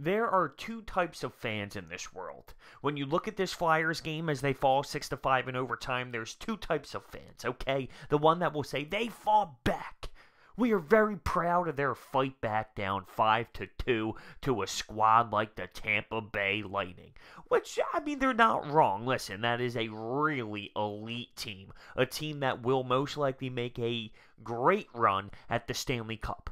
There are two types of fans in this world. When you look at this Flyers game as they fall 6-5 in overtime, there's two types of fans, okay? The one that will say, they fought back. We are very proud of their fight back down 5-2 to a squad like the Tampa Bay Lightning. Which, I mean, they're not wrong. Listen, that is a really elite team. A team that will most likely make a great run at the Stanley Cup.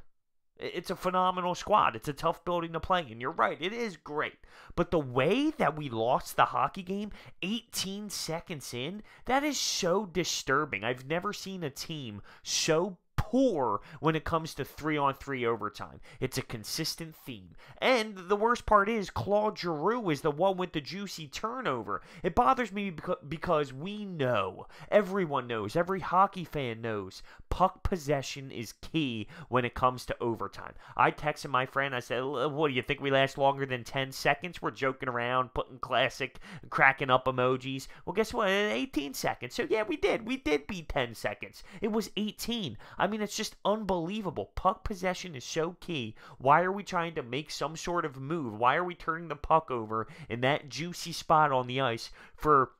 It's a phenomenal squad. It's a tough building to play in. You're right. It is great. But the way that we lost the hockey game 18 seconds in, that is so disturbing. I've never seen a team so poor when it comes to 3-on-3 overtime. It's a consistent theme. And the worst part is Claude Giroux is the one with the juicy turnover. It bothers me because we know, everyone knows, every hockey fan knows, puck possession is key when it comes to overtime. I texted my friend, I said, what do you think we last longer than 10 seconds? We're joking around, putting classic, cracking up emojis. Well, guess what? 18 seconds. So yeah, we did. We did beat 10 seconds. It was 18. I mean, it's just unbelievable. Puck possession is so key. Why are we trying to make some sort of move? Why are we turning the puck over in that juicy spot on the ice for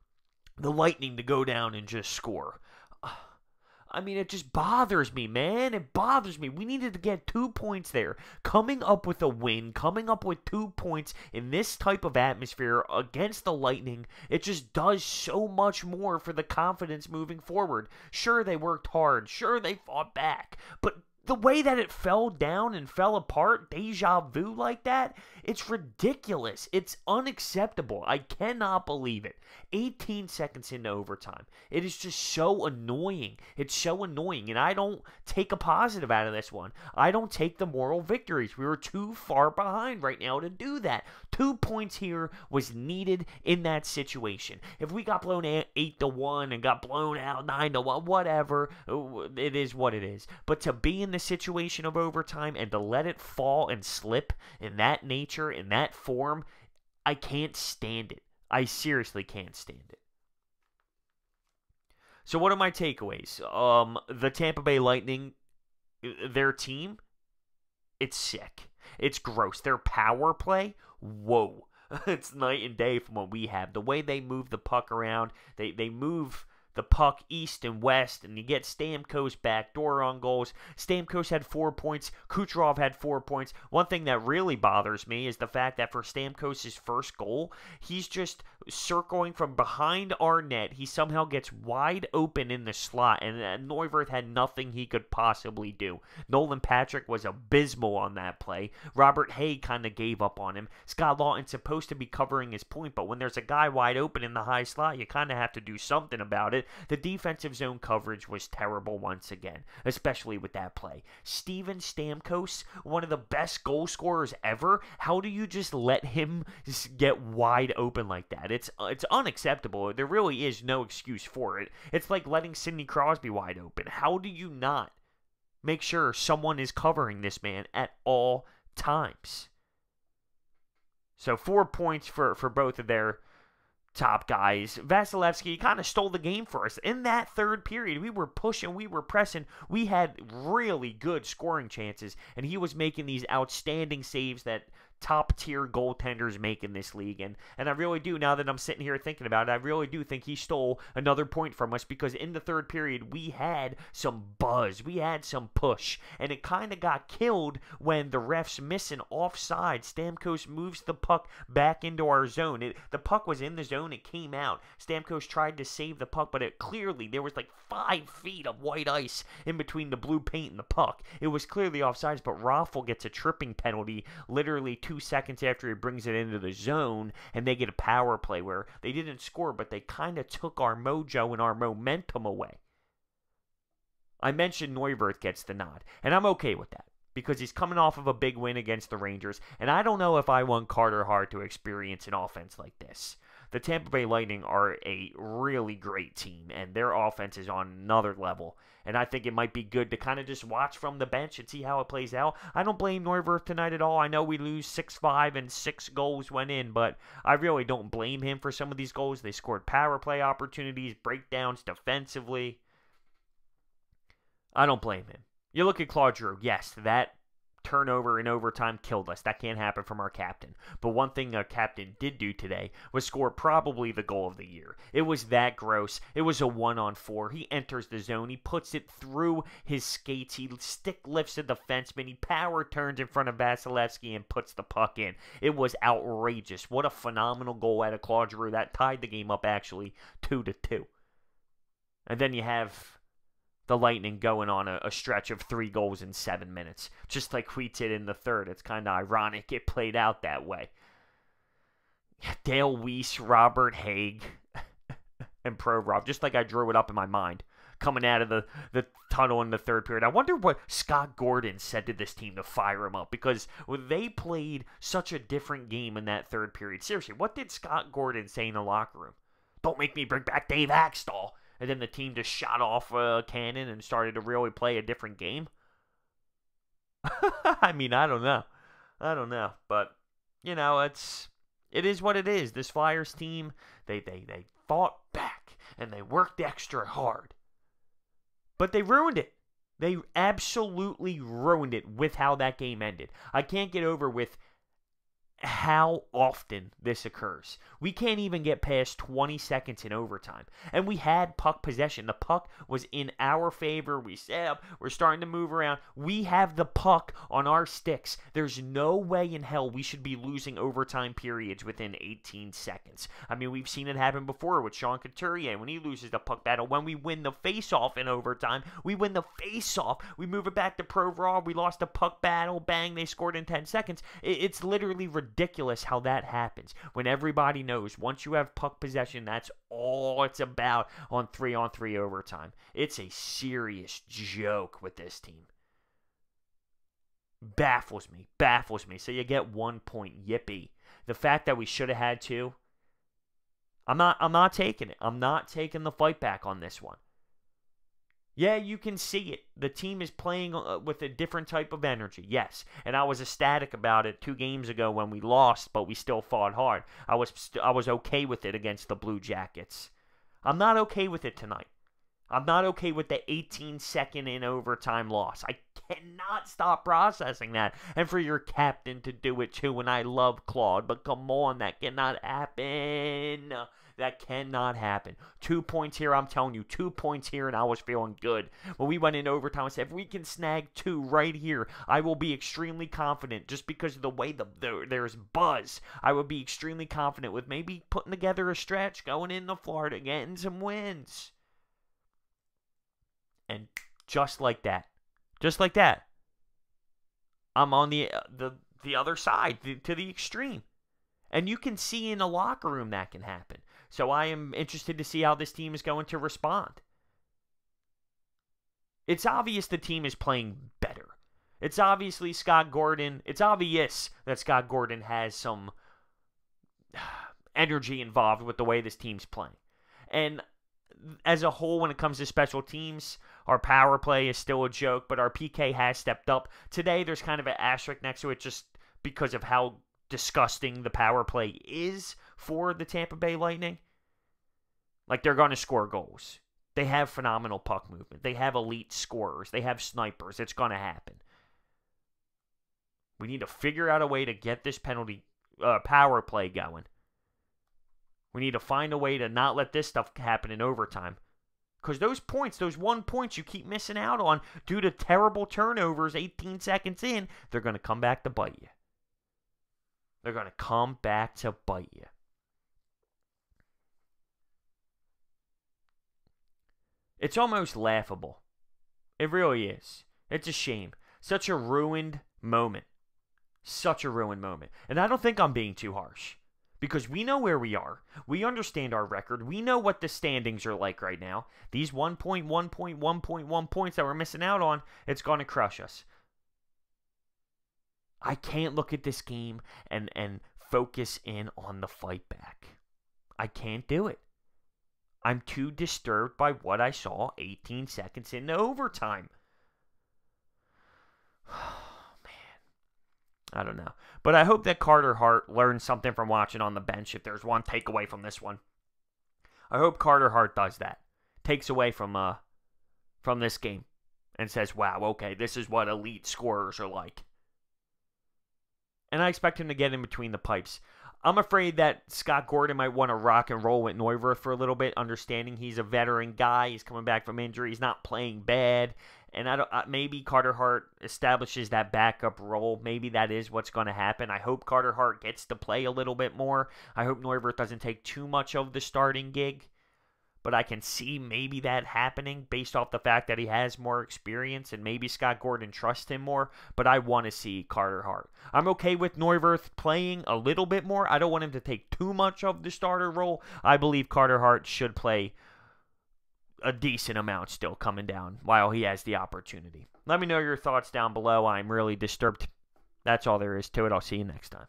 the Lightning to go down and just score? I mean, it just bothers me, man. It bothers me. We needed to get 2 points there. Coming up with a win, coming up with 2 points in this type of atmosphere against the Lightning, it just does so much more for the confidence moving forward. Sure, they worked hard. Sure, they fought back. But the way that it fell down and fell apart, deja vu like that, it's ridiculous. It's unacceptable. I cannot believe it. 18 seconds into overtime. It is just so annoying. It's so annoying, and I don't take a positive out of this one. I don't take the moral victories. We were too far behind right now to do that. 2 points here was needed in that situation. If we got blown 8-1 and got blown out 9-1, whatever, it is what it is. But to be in the situation of overtime and to let it fall and slip in that nature, in that form, I can't stand it. I seriously can't stand it. So what are my takeaways? The Tampa Bay Lightning, their team, it's sick. It's gross. Their power play, whoa. It's night and day from what we have. The way they move the puck around, they move the puck east and west, and you get Stamkos backdoor on goals. Stamkos had 4 points. Kucherov had 4 points. One thing that really bothers me is the fact that for Stamkos' first goal, he's just circling from behind our net. He somehow gets wide open in the slot, and Neuwirth had nothing he could possibly do. Nolan Patrick was abysmal on that play. Robert Hay kind of gave up on him. Scott Lawton's supposed to be covering his point, but when there's a guy wide open in the high slot, you kind of have to do something about it. The defensive zone coverage was terrible once again, especially with that play. Steven Stamkos, one of the best goal scorers ever. How do you just let him just get wide open like that? It's unacceptable. There really is no excuse for it. It's like letting Sidney Crosby wide open. How do you not make sure someone is covering this man at all times? So 4 points for both of their top guys. Vasilevsky kind of stole the game for us. In that third period, we were pushing, we were pressing. We had really good scoring chances, and he was making these outstanding saves that top-tier goaltenders make in this league. And I really do, now that I'm sitting here thinking about it, I really do think he stole another point from us, because in the third period, we had some buzz. We had some push. And it kind of got killed when the refs miss an offside. Stamkos moves the puck back into our zone. The puck was in the zone. It came out. Stamkos tried to save the puck, but it clearly, there was like 5 feet of white ice in between the blue paint and the puck. It was clearly offsides, but Raffl gets a tripping penalty literally 2 seconds after he brings it into the zone, and they get a power play where they didn't score, but they kind of took our mojo and our momentum away. I mentioned Neuwirth gets the nod, and I'm okay with that, because he's coming off of a big win against the Rangers, and I don't know if I want Carter Hart to experience an offense like this. The Tampa Bay Lightning are a really great team, and their offense is on another level. And I think it might be good to kind of just watch from the bench and see how it plays out. I don't blame Neuwirth tonight at all. I know we lose 6-5 and 6 goals went in, but I really don't blame him for some of these goals. They scored power play opportunities, breakdowns defensively. I don't blame him. You look at Claude Giroux. Yes, that turnover in overtime killed us. That can't happen from our captain. But one thing our captain did do today was score probably the goal of the year. It was that gross. It was a 1-on-4. He enters the zone. He puts it through his skates. He stick lifts the defenseman. He power turns in front of Vasilevsky and puts the puck in. It was outrageous. What a phenomenal goal out of Claude Giroux. That tied the game up actually 2-2. And then you have the Lightning going on a stretch of 3 goals in 7 minutes. Just like we did in the third. It's kind of ironic it played out that way. Dale Weiss, Robert Haig, and Provorov. Just like I drew it up in my mind. Coming out of the tunnel in the third period. I wonder what Scott Gordon said to this team to fire him up. Because they played such a different game in that third period. Seriously, what did Scott Gordon say in the locker room? Don't make me bring back Dave Axtell. And then the team just shot off a cannon and started to really play a different game. I mean, I don't know. But, you know, it is what it is. This Flyers team, they fought back and they worked extra hard. But they ruined it. They absolutely ruined it with how that game ended. I can't get over with how often this occurs. We can't even get past 20 seconds in overtime. And we had puck possession. The puck was in our favor. We set up. We're starting to move around. We have the puck on our sticks. There's no way in hell we should be losing overtime periods within 18 seconds. I mean, we've seen it happen before with Sean Couturier when he loses the puck battle. When we win the face-off in overtime, we win the face-off. We move it back to Provorov. We lost the puck battle. Bang, they scored in 10 seconds. It's literally ridiculous how that happens when everybody knows once you have puck possession, that's all it's about on 3-on-3 overtime. It's a serious joke with this team. Baffles me. So you get 1 point, yippee. The fact that we should have had 2, I'm not taking it. I'm not taking the fight back on this one. Yeah, you can see it. The team is playing with a different type of energy, yes. And I was ecstatic about it 2 games ago when we lost, but we still fought hard. I was okay with it against the Blue Jackets. I'm not okay with it tonight. I'm not okay with the 18-second in overtime loss. I cannot stop processing that. And for your captain to do it too, and I love Claude, but come on, that cannot happen. That cannot happen. 2 points here, I'm telling you. 2 points here, and I was feeling good. When we went in overtime, I said, if we can snag 2 right here, I will be extremely confident. Just because of the way there's buzz, I would be extremely confident with maybe putting together a stretch, going into Florida, getting some wins. And just like that, I'm on the other side, to the extreme. And you can see in the locker room that can happen. So I am interested to see how this team is going to respond. It's obvious the team is playing better. It's obvious that Scott Gordon has some energy involved with the way this team's playing. And as a whole, when it comes to special teams, our power play is still a joke, but our PK has stepped up. Today, there's kind of an asterisk next to it just because of how disgusting the power play is for the Tampa Bay Lightning. Like, they're going to score goals. They have phenomenal puck movement. They have elite scorers. They have snipers. It's going to happen. We need to figure out a way to get this power play going. We need to find a way to not let this stuff happen in overtime. Because those points, those 1 point you keep missing out on due to terrible turnovers 18 seconds in, they're going to come back to bite you. They're going to come back to bite you. It's almost laughable. It really is. It's a shame. Such a ruined moment. Such a ruined moment. And I don't think I'm being too harsh. Because we know where we are. We understand our record. We know what the standings are like right now. These 1.1 points that we're missing out on, it's going to crush us. I can't look at this game and focus in on the fight back. I can't do it. I'm too disturbed by what I saw 18 seconds into overtime. I don't know. But I hope that Carter Hart learned something from watching on the bench if there's one takeaway from this one. I hope Carter Hart does that. Takes away from this game and says, wow, okay, this is what elite scorers are like. and I expect him to get in between the pipes. I'm afraid that Scott Gordon might want to rock and roll with Neuwirth for a little bit, understanding he's a veteran guy. He's coming back from injury. He's not playing bad. And maybe Carter Hart establishes that backup role. Maybe that is what's going to happen. I hope Carter Hart gets to play a little bit more. I hope Neuwirth doesn't take too much of the starting gig. But I can see maybe that happening based off the fact that he has more experience and maybe Scott Gordon trusts him more. But I want to see Carter Hart. I'm okay with Neuwirth playing a little bit more. I don't want him to take too much of the starter role. I believe Carter Hart should play a decent amount still coming down while he has the opportunity. Let me know your thoughts down below. I'm really disturbed. That's all there is to it. I'll see you next time.